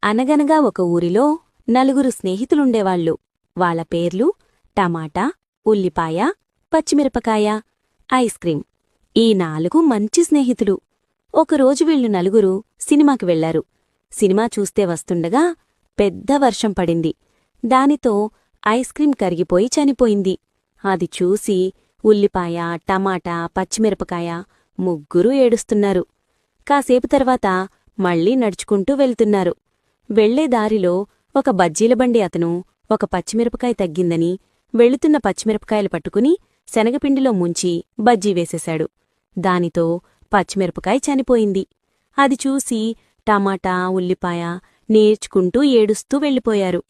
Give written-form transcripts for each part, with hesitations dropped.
అనగనగా ఒక ఊరిలో నలుగురు స్నేహితులుండేవాళ్లు. వాళ్ల పేర్లు టమాటా, ఉల్లిపాయ, పచ్చిమిరపకాయ, ఐస్ క్రీం. ఈ 4 మంచి స్నేహితులు. ఒకరోజు వీళ్లు నలుగురు సినిమాకి వెళ్లారు. సినిమా చూస్తే వస్తుండగా పెద్ద వర్షం పడింది. దానితో ఐస్ క్రీం కరిగిపోయి చనిపోయింది. అది చూసి ఉల్లిపాయ, టమాటా, పచ్చిమిరపకాయ ముగ్గురూ ఏడుస్తున్నారు. కాసేపు తర్వాత మళ్లీ నడుచుకుంటూ వెళ్తున్నారు. వెళ్లే దారిలో ఒక బజ్జీల బండి అతను ఒక పచ్చిమిరపకాయ తగ్గిందని వెళుతున్న పచ్చిమిరపకాయలు పట్టుకుని శనగపిండిలో ముంచి బజ్జీ వేసేశాడు. దానితో పచ్చిమిరపకాయ చనిపోయింది. అది చూసి టమాటా, ఉల్లిపాయ నేర్చుకుంటూ ఏడుస్తూ వెళ్ళిపోయారు.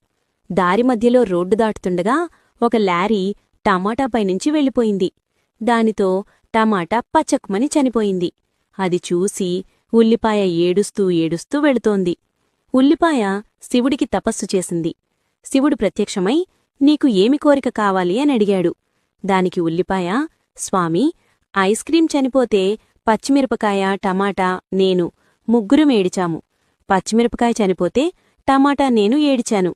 దారి మధ్యలో రోడ్డు దాటుతుండగా ఒక లారీ టమాటాపైనుంచి వెళ్ళిపోయింది. దానితో టమాటా పచక్కుమని చనిపోయింది. అది చూసి ఉల్లిపాయ ఏడుస్తూ ఏడుస్తూ వెళుతోంది. ఉల్లిపాయ శివుడికి తపస్సు చేసింది. శివుడు ప్రత్యక్షమై నీకు ఏమి కోరిక కావాలి అని అడిగాడు. దానికి ఉల్లిపాయ, స్వామీ, ఐస్ క్రీం చనిపోతే పచ్చిమిరపకాయ, టమాటా, నేను ముగ్గురం ఏడిచాము. పచ్చిమిరపకాయ చనిపోతే టమాటా నేను ఏడిచాను.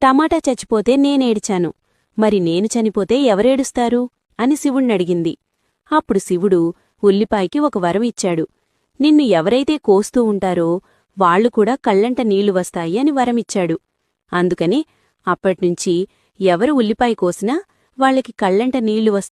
టమాటా చచ్చిపోతే నేనేడిచాను. మరి నేను చనిపోతే ఎవరేడుస్తారు అని శివుణ్ణడిగింది. అప్పుడు శివుడు ఉల్లిపాయకి ఒక వరం ఇచ్చాడు. నిన్ను ఎవరైతే కోస్తూ ఉంటారో వాళ్లు కూడా కళ్లంట నీళ్లు వస్తాయి అని వరమిచ్చాడు. అందుకని అప్పట్నుంచి ఎవరు ఉల్లిపాయ కోసినా వాళ్లకి కళ్లంట నీళ్లు వస్తాయి.